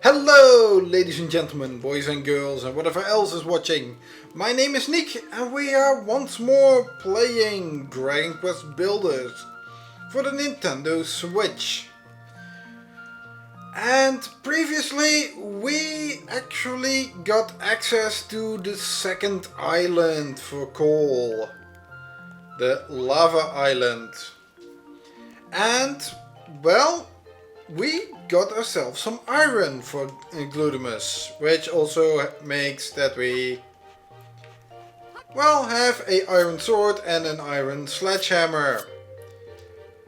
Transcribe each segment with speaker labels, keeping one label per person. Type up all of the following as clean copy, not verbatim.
Speaker 1: Hello, ladies and gentlemen, boys and girls, and whatever else is watching. My name is Nick, and we are once more playing Dragon Quest Builders for the Nintendo Switch. And previously, we actually got access to the second island for coal, the Lava Island. And, well, we got ourselves some iron for Glutamus, which also makes that we, well, have a iron sword and an iron sledgehammer.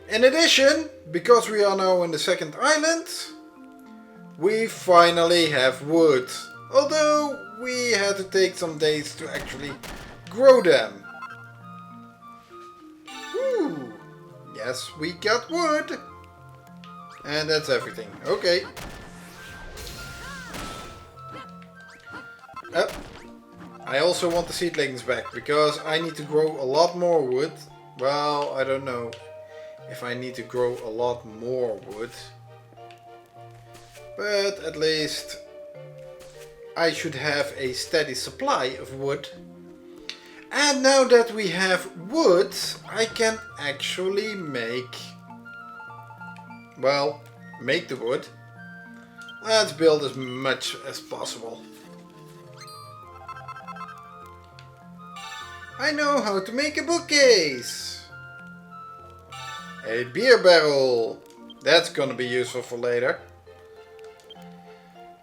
Speaker 1: In addition, because we are now in the second island, we finally have wood, although we had to take some days to actually grow them. Whew. Yes, we got wood. And that's everything. Okay. I also want the seedlings back because I need to grow a lot more wood. Well, I don't know if I need to grow a lot more wood. But at least I should have a steady supply of wood. And now that we have wood, I can actually make the wood. Let's build as much as possible. I know how to make a bookcase. A beer barrel. That's gonna be useful for later.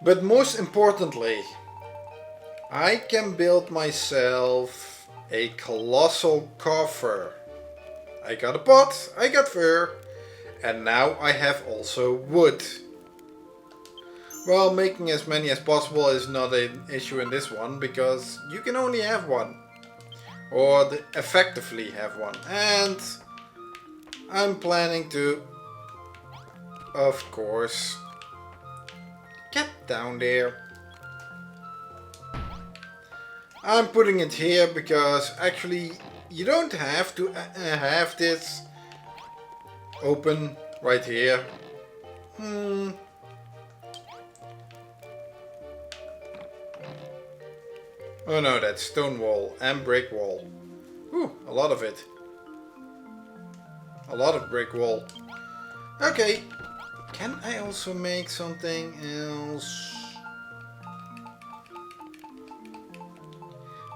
Speaker 1: But most importantly, I can build myself a colossal coffer. I got a pot, I got fur. And now I have also wood. Well, making as many as possible is not an issue in this one, because you can only have one. Or effectively have one. And I'm planning to, of course, get down there. I'm putting it here because actually you don't have to have this open right here. Oh no, that's stone wall and brick wall. Ooh, a lot of it. A lot of brick wall. Okay. Can I also make something else?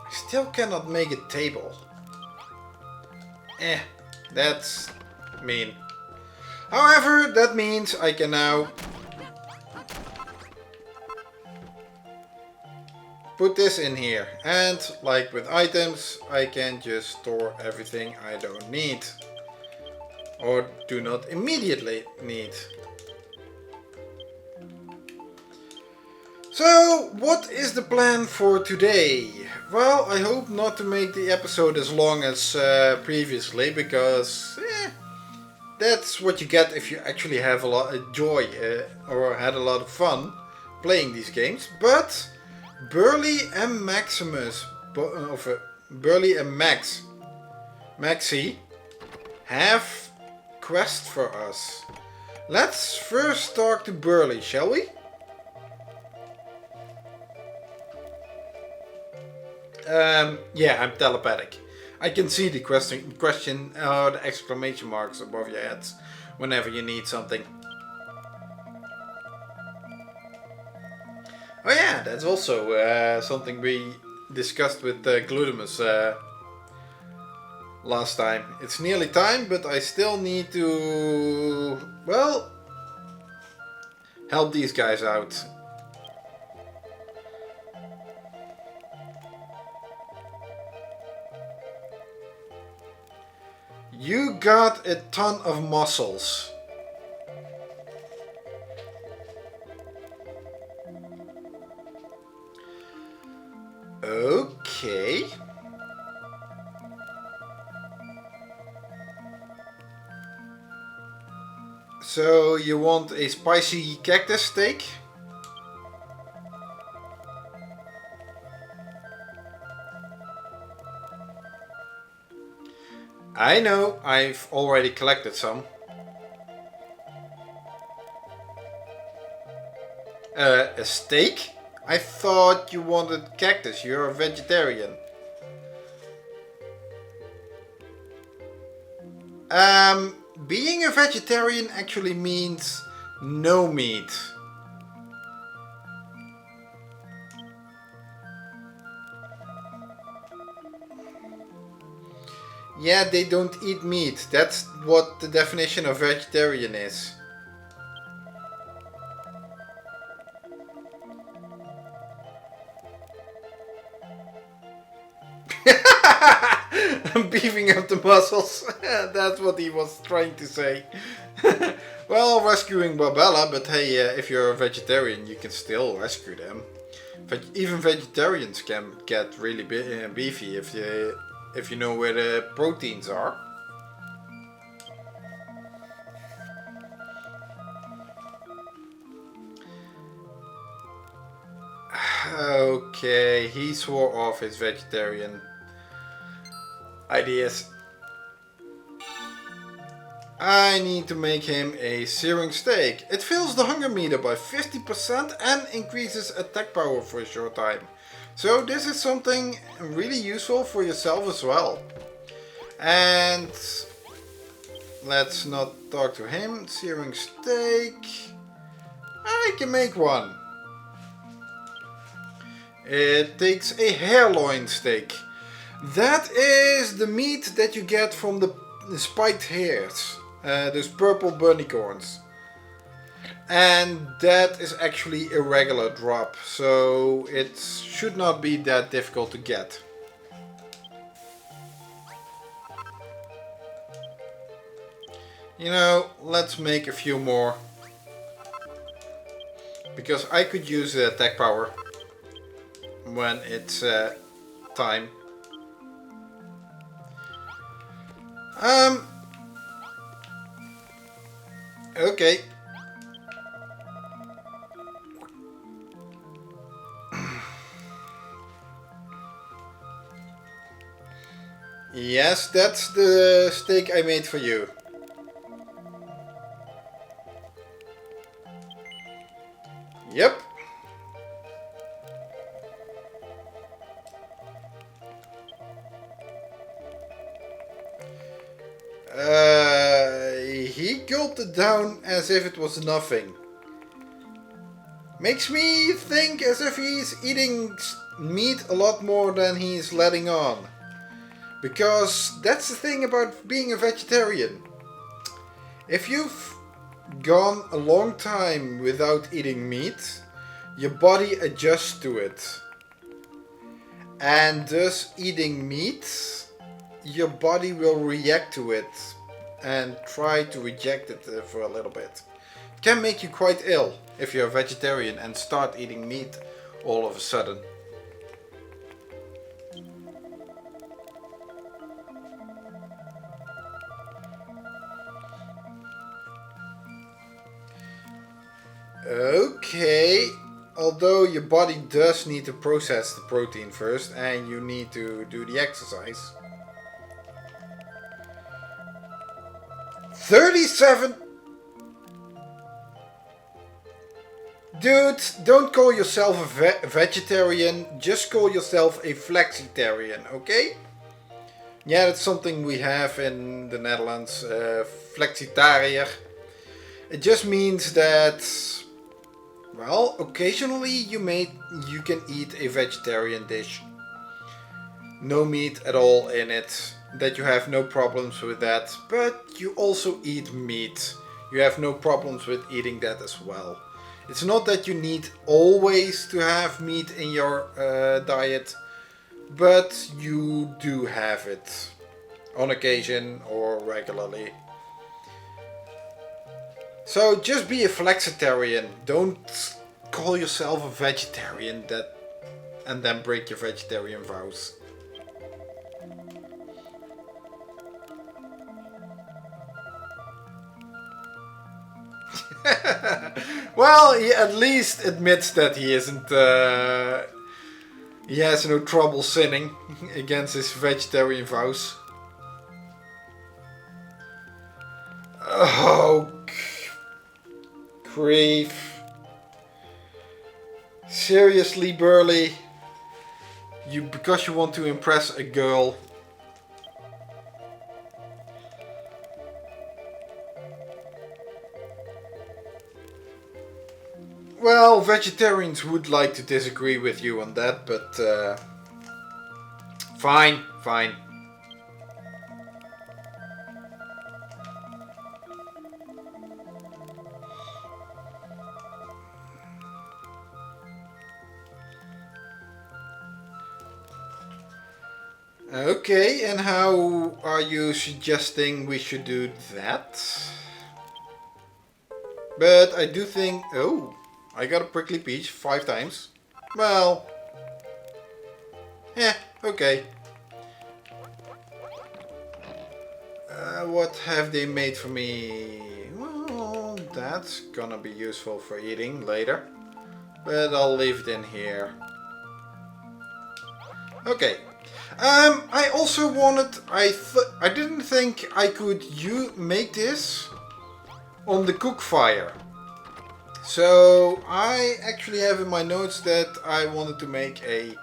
Speaker 1: I still cannot make a table. That's mean. However, that means I can now put this in here. And like with items, I can just store everything I don't need. Or do not immediately need. So, what is the plan for today? Well, I hope not to make the episode as long as previously, because that's what you get if you actually have a lot of joy or had a lot of fun playing these games. But Burley and Burley and Maxi have quests for us. Let's first talk to Burley, shall we? Yeah, I'm telepathic. I can see the question or the exclamation marks above your heads whenever you need something. Oh yeah, that's also something we discussed with Glutamus last time. It's nearly time, but I still need to, well, help these guys out. You got a ton of muscles. Okay. So you want a spicy cactus steak? I know, I've already collected some. A steak? I thought you wanted cactus. You're a vegetarian. Being a vegetarian actually means no meat. Yeah, they don't eat meat. That's what the definition of vegetarian is. I'm beefing up the muscles. That's what he was trying to say. Well, rescuing Barbella, but hey, if you're a vegetarian, you can still rescue them. Even vegetarians can get really beefy if you know where the proteins are. Okay, he swore off his vegetarian ideas. I need to make him a searing steak. It fills the hunger meter by 50% and increases attack power for a short time. So this is something really useful for yourself as well. And let's not talk to him. Searing steak. I can make one. It takes a hairloin steak. That is the meat that you get from the spiked hairs. Those purple bunnycorns. And that is actually a regular drop. So it should not be that difficult to get. You know, let's make a few more. Because I could use the attack power when it's time. Okay. Yes, that's the steak I made for you. Yep. He gulped it down as if it was nothing. Makes me think as if he's eating meat a lot more than he's letting on. Because that's the thing about being a vegetarian. If you've gone a long time without eating meat, your body adjusts to it. And thus eating meat, your body will react to it and try to reject it for a little bit. It can make you quite ill if you're a vegetarian and start eating meat all of a sudden. Okay, although your body does need to process the protein first and you need to do the exercise. 37! Dude, don't call yourself a vegetarian, just call yourself a flexitarian, okay? Yeah, that's something we have in the Netherlands, flexitariër. It just means that, well, occasionally you can eat a vegetarian dish. No meat at all in it. That you have no problems with that. But you also eat meat. You have no problems with eating that as well. It's not that you need always to have meat in your diet. But you do have it. On occasion or regularly. So just be a flexitarian. Don't call yourself a vegetarian and then break your vegetarian vows. Well, he at least admits that he isn't. He has no trouble sinning against his vegetarian vows. Oh, grief. Seriously, Burley? Because you want to impress a girl. Well, vegetarians would like to disagree with you on that, but fine, fine. Okay, and how are you suggesting we should do that? But I do think... Oh, I got a prickly peach 5 times. Well... okay. What have they made for me? Well, that's gonna be useful for eating later. But I'll leave it in here. Okay. I also wanted... I didn't think I could make this on the cook fire. So I actually have in my notes that I wanted to make a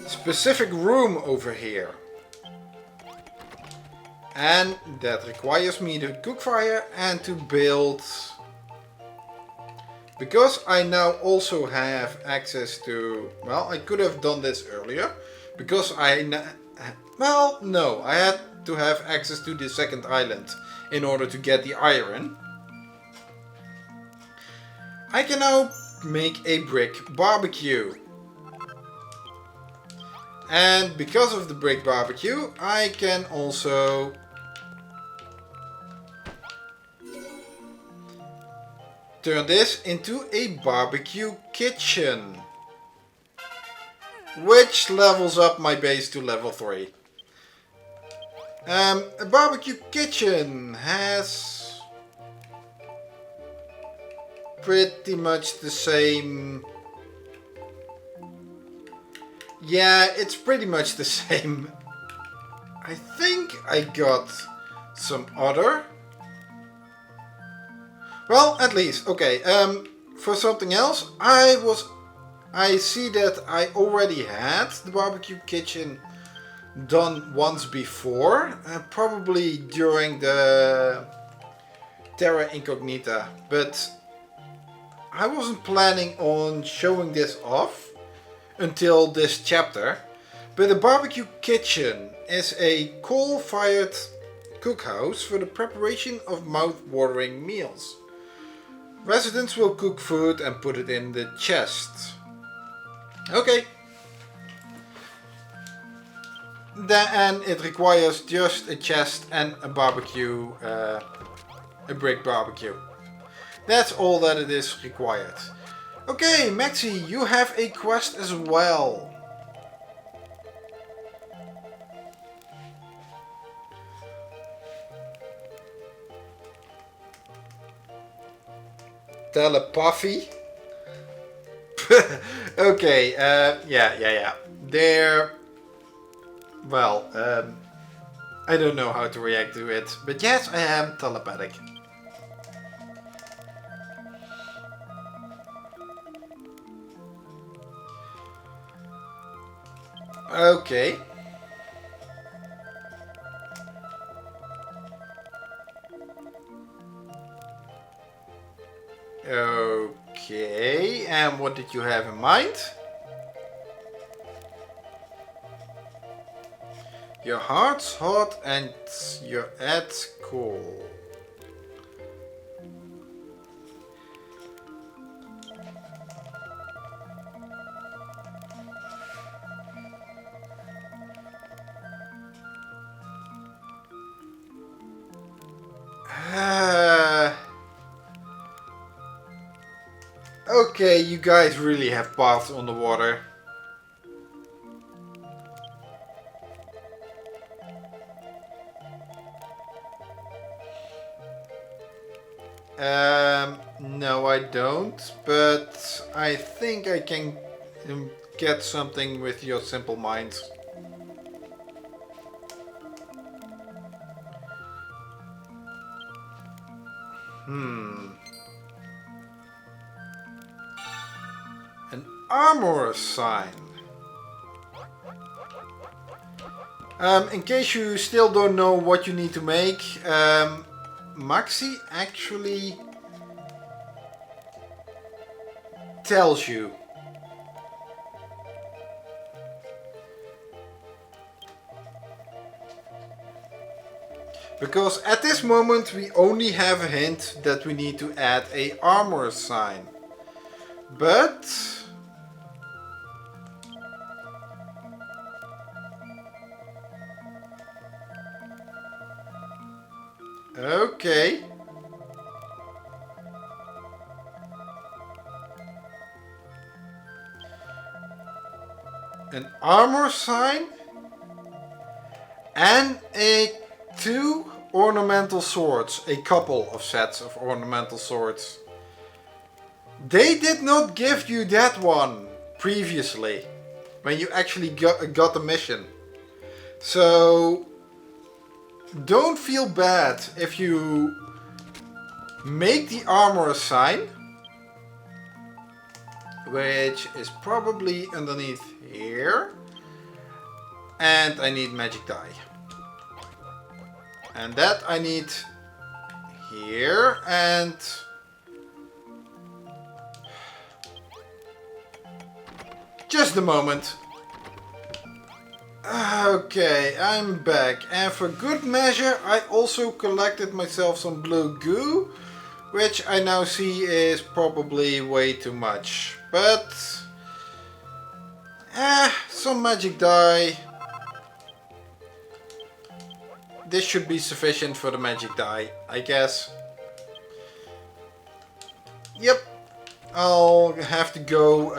Speaker 1: specific room over here. And that requires me to cook fire and to build... Because I now also have access to... Well, I could have done this earlier. Because well, no. I had to have access to the second island in order to get the iron. I can now make a brick barbecue. And because of the brick barbecue, I can also... turn this into a barbecue kitchen. Which levels up my base to level 3. A barbecue kitchen has pretty much the same... Yeah, it's pretty much the same. I think I got some other... Well, at least, okay, for something else, I see that I already had the barbecue kitchen done once before, probably during the Terra Incognita, but I wasn't planning on showing this off until this chapter. But the barbecue kitchen is a coal-fired cookhouse for the preparation of mouth-watering meals. Residents will cook food and put it in the chest. Okay. And it requires just a chest and a barbecue, a brick barbecue. That's all that it is required. Okay, Maxi, you have a quest as well. Telepathy? Okay, yeah. They're... Well, I don't know how to react to it. But yes, I am telepathic. Okay. Okay, and what did you have in mind? Your heart's hot and your head's cool. Okay, you guys really have baths on the water. No I don't, but I think I can get something with your simple mind. Armourer sign. In case you still don't know what you need to make, Maxi actually tells you. Because at this moment we only have a hint that we need to add a armor sign. But okay. An armor sign and two ornamental swords, a couple of sets of ornamental swords. They did not give you that one previously when you actually got the mission. So don't feel bad if you make the armor sign, which is probably underneath here, and I need magic dye. And that I need here, and just a moment. Okay, I'm back, and for good measure I also collected myself some blue goo, which I now see is probably way too much, but some magic dye. This should be sufficient for the magic dye, I guess. Yep, I'll have to go.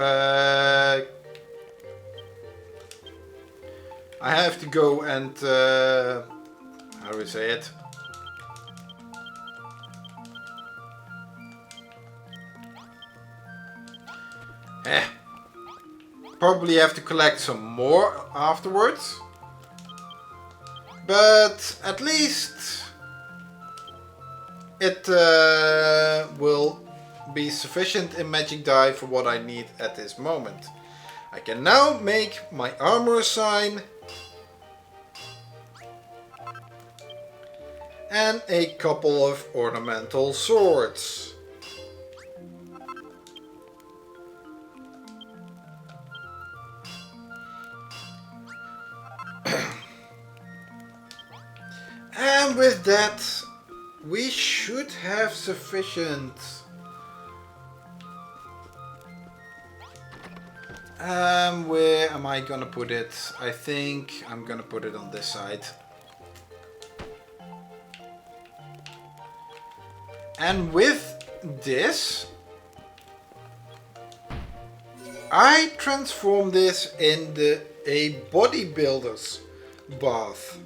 Speaker 1: I have to go and how do we say it? Probably have to collect some more afterwards. But at least it will be sufficient in magic dye for what I need at this moment. I can now make my armor sign and a couple of ornamental swords. And with that, we should have sufficient. Where am I gonna put it? I think I'm gonna put it on this side. And with this, I transform this into a bodybuilder's bath.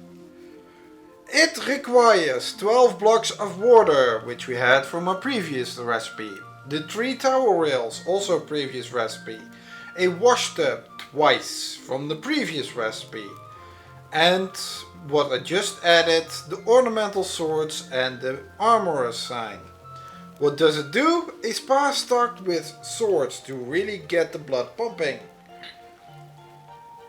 Speaker 1: It requires 12 blocks of water, which we had from a previous recipe. The 3 towel rails, also a previous recipe. A washtub twice from the previous recipe. And what I just added, the ornamental swords and the armourer sign. What does it do? A spa stocked with swords to really get the blood pumping.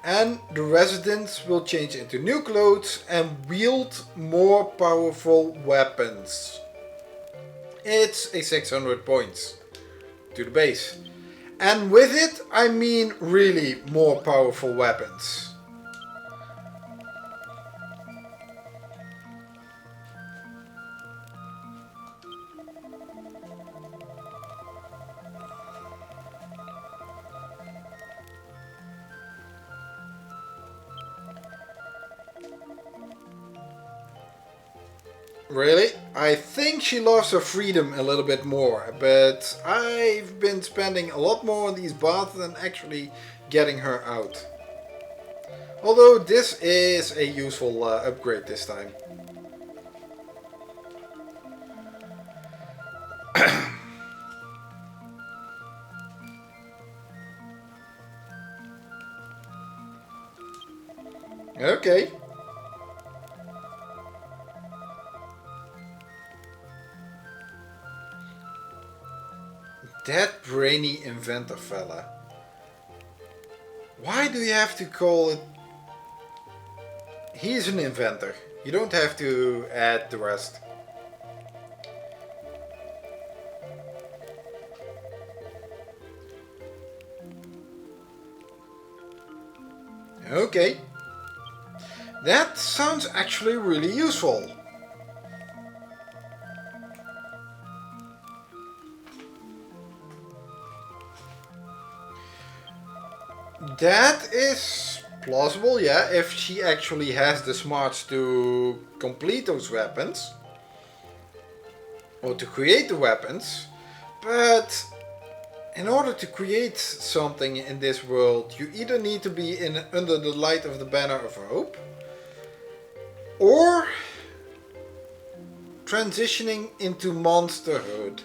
Speaker 1: And the residents will change into new clothes and wield more powerful weapons. It's a 600 points to the base. And with it, I mean really more powerful weapons. Really? I think she loves her freedom a little bit more, but I've been spending a lot more on these baths than actually getting her out. Although this is a useful upgrade this time. Okay. That brainy inventor fella. Why do you have to call it? He's an inventor. You don't have to add the rest. Okay. That sounds actually really useful. That is plausible, yeah, if she actually has the smarts to complete those weapons. Or to create the weapons. But in order to create something in this world, you either need to be under the light of the banner of hope, or transitioning into monsterhood,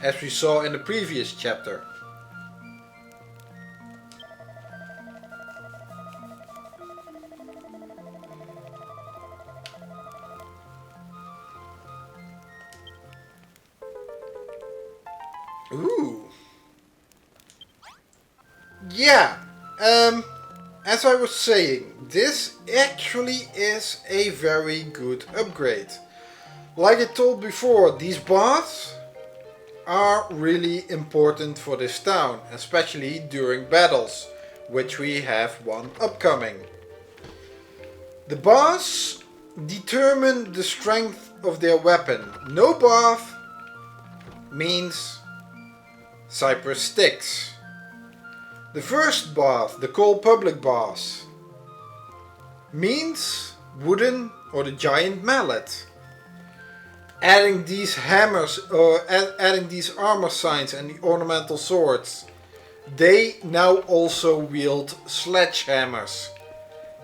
Speaker 1: as we saw in the previous chapter. Ooh. Yeah. As I was saying, this actually is a very good upgrade. Like I told before, these baths are really important for this town, especially during battles, which we have one upcoming. The baths determine the strength of their weapon. No bath means cypress sticks. The first bath, the coal public bath, means wooden or the giant mallet. Adding these hammers or adding these armor signs and the ornamental swords, they now also wield sledgehammers.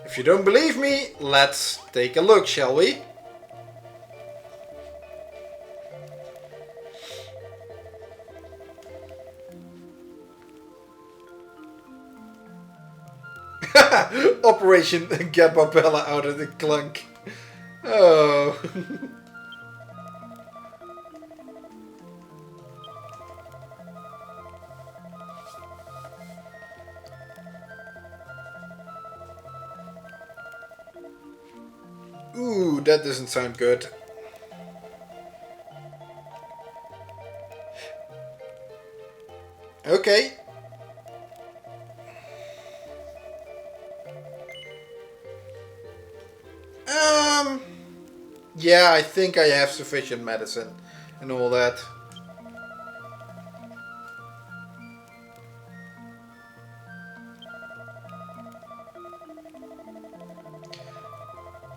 Speaker 1: If you don't believe me, let's take a look, shall we? Operation get Barbella out of the clunk. Oh. Ooh, that doesn't sound good. Okay. Yeah, I think I have sufficient medicine and all that.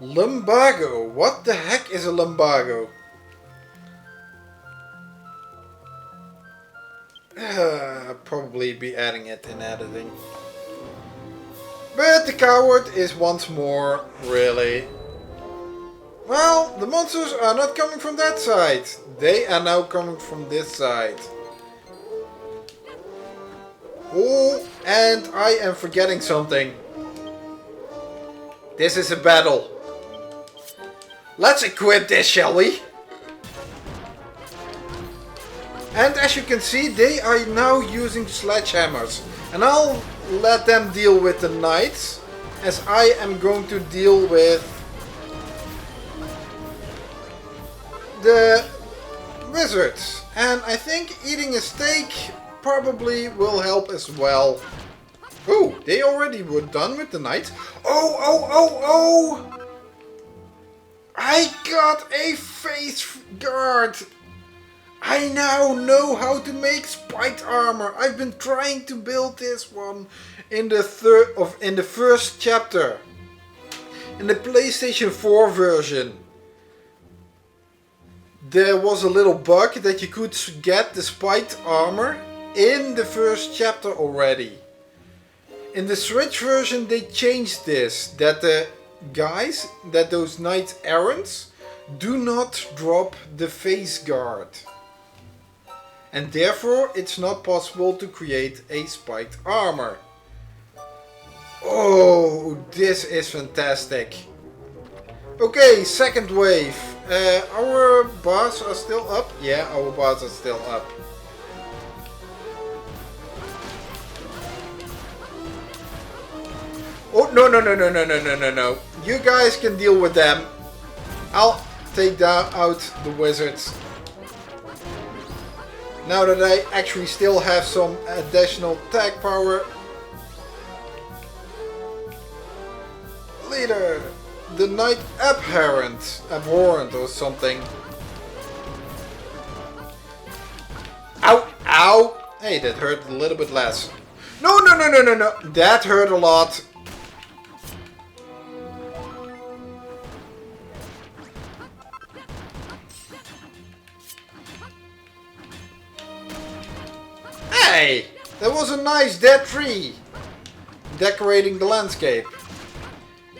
Speaker 1: Lumbago. What the heck is a lumbago? I'll probably be adding it in editing. But the coward is once more really... Well, the monsters are not coming from that side. They are now coming from this side. Oh, and I am forgetting something. This is a battle. Let's equip this, shall we? And as you can see, they are now using sledgehammers. And I'll let them deal with the knights, as I am going to deal with the wizards. And I think eating a steak probably will help as well. Oh, they already were done with the knights. Oh! I got a face guard. I now know how to make spiked armor. I've been trying to build this one in the first chapter. In the PlayStation 4 version. There was a little bug that you could get the spiked armor in the first chapter already. In the Switch version they changed this, that the guys, that those knight errants do not drop the face guard. And therefore it's not possible to create a spiked armor. Oh, this is fantastic. Okay, second wave. Our bars are still up? Yeah, our bars are still up. no, no, no, no, no, no, no, no, no. You guys can deal with them. I'll take out the wizards. Now that I actually still have some additional attack power. Leader, the Knight Abhorrent or something. Ow, ow. Hey, that hurt a little bit less. No, no, no, no, no, no. That hurt a lot. Hey, that was a nice dead tree. Decorating the landscape.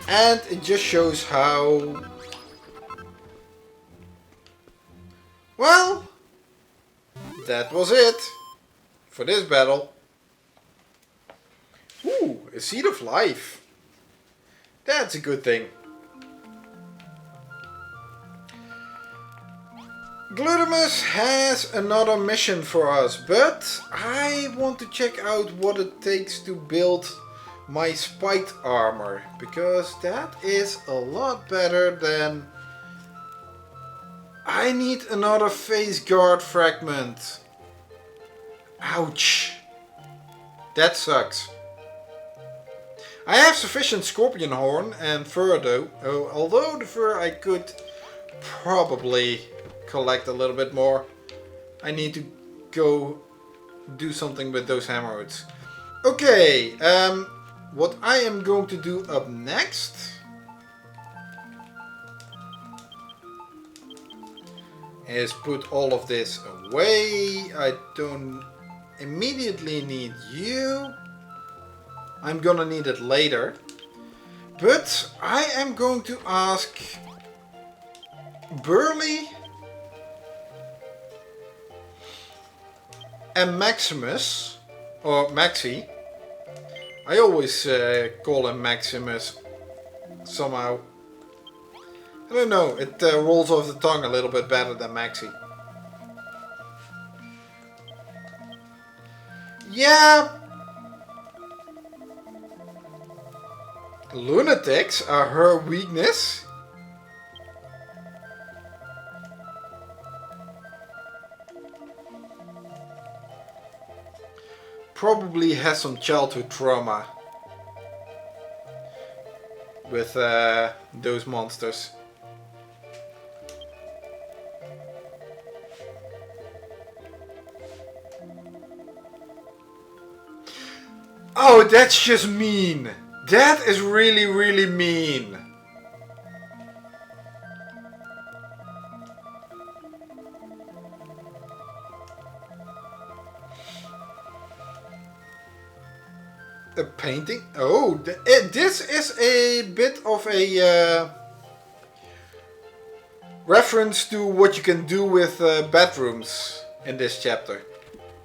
Speaker 1: And it just shows how... Well, that was it for this battle. Ooh, a Seed of Life. That's a good thing. Glutamus has another mission for us, but I want to check out what it takes to build my spiked armor, because that is a lot better than... I need another face guard fragment. Ouch. That sucks. I have sufficient scorpion horn and fur though, although the fur I could probably collect a little bit more. I need to go do something with those hammerheads. Okay, what I am going to do up next is put all of this away. I don't immediately need you. I'm gonna need it later. But I am going to ask Burley and Maximus, or Maxi. I always call him Maximus somehow. I don't know, it rolls off the tongue a little bit better than Maxi. Yeah. Lunatics are her weakness. Probably has some childhood trauma with those monsters. Oh, that's just mean. That is really, really mean. A painting? Oh, this is a bit of a reference to what you can do with bedrooms in this chapter.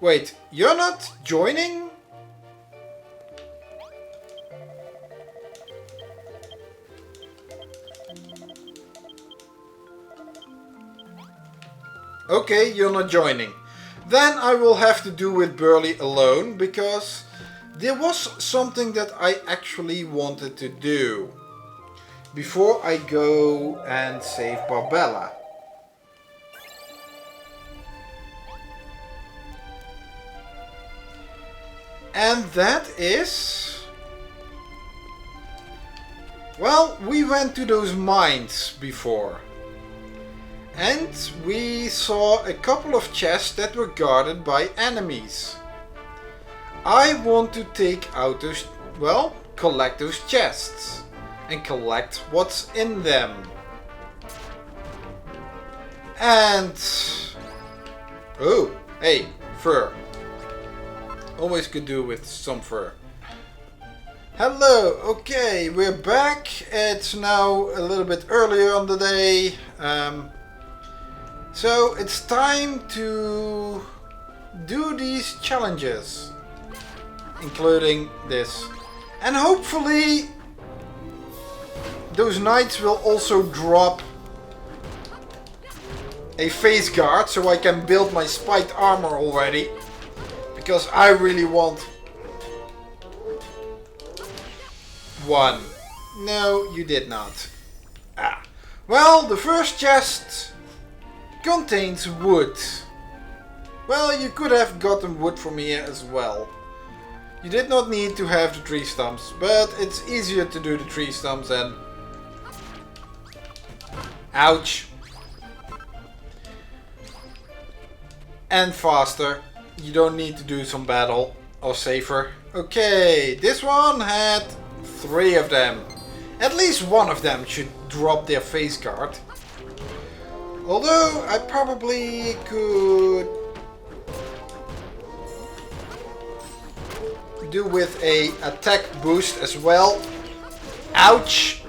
Speaker 1: Wait, you're not joining? Okay, you're not joining. Then I will have to do with Burley alone, because there was something that I actually wanted to do before I go and save Barbella. And that is... Well, we went to those mines before. And we saw a couple of chests that were guarded by enemies. I want to take out those, well, collect those chests and collect what's in them. And, oh, hey, fur. Always could do with some fur. Hello, okay, we're back. It's now a little bit earlier on the day. So it's time to do these challenges, including this. And hopefully those knights will also drop a face guard so I can build my spiked armor already. Because I really want one. No, you did not. Ah. Well, the first chest contains wood. Well, you could have gotten wood from here as well. You did not need to have the tree stumps, but it's easier to do the tree stumps and... Ouch. And faster. You don't need to do some battle, or safer. Okay, this one had 3 of them. At least one of them should drop their face guard. Although I probably could do with a attack boost as well. Ouch!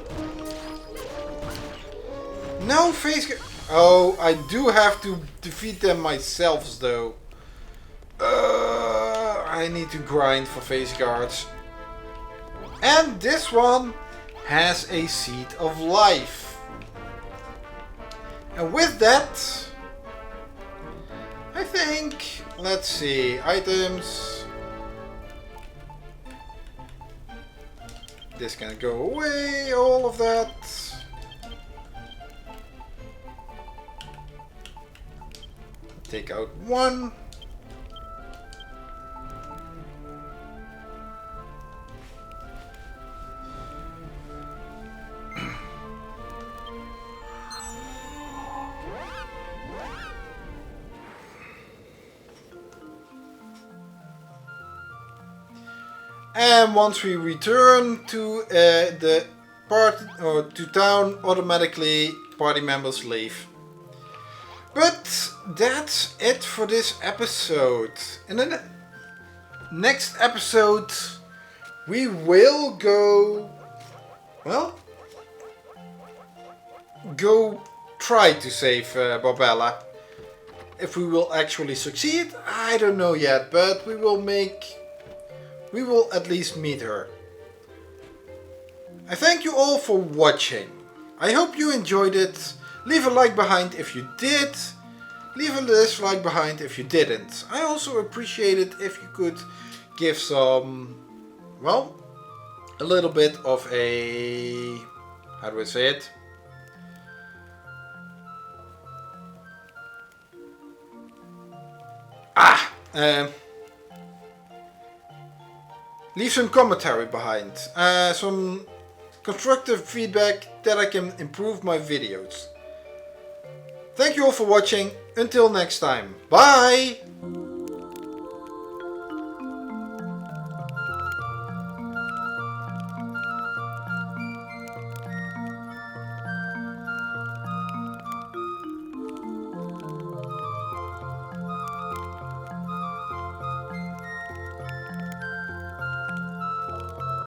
Speaker 1: No face guard. Oh, I do have to defeat them myself though. I need to grind for face guards. And this one has a seed of life. And with that, I think, let's see, items. This can go away, all of that. Take out 1. And once we return to the party or to town, automatically party members leave. But that's it for this episode. In the next episode, we will go, well, go try to save Barbella. If we will actually succeed, I don't know yet, but we will at least meet her. I thank you all for watching. I hope you enjoyed it. Leave a like behind if you did. Leave a dislike behind if you didn't. I also appreciate it if you could give some, well, a little bit of a, how do I say it? Leave some commentary behind, some constructive feedback that I can improve my videos. Thank you all for watching. Until next time. Bye!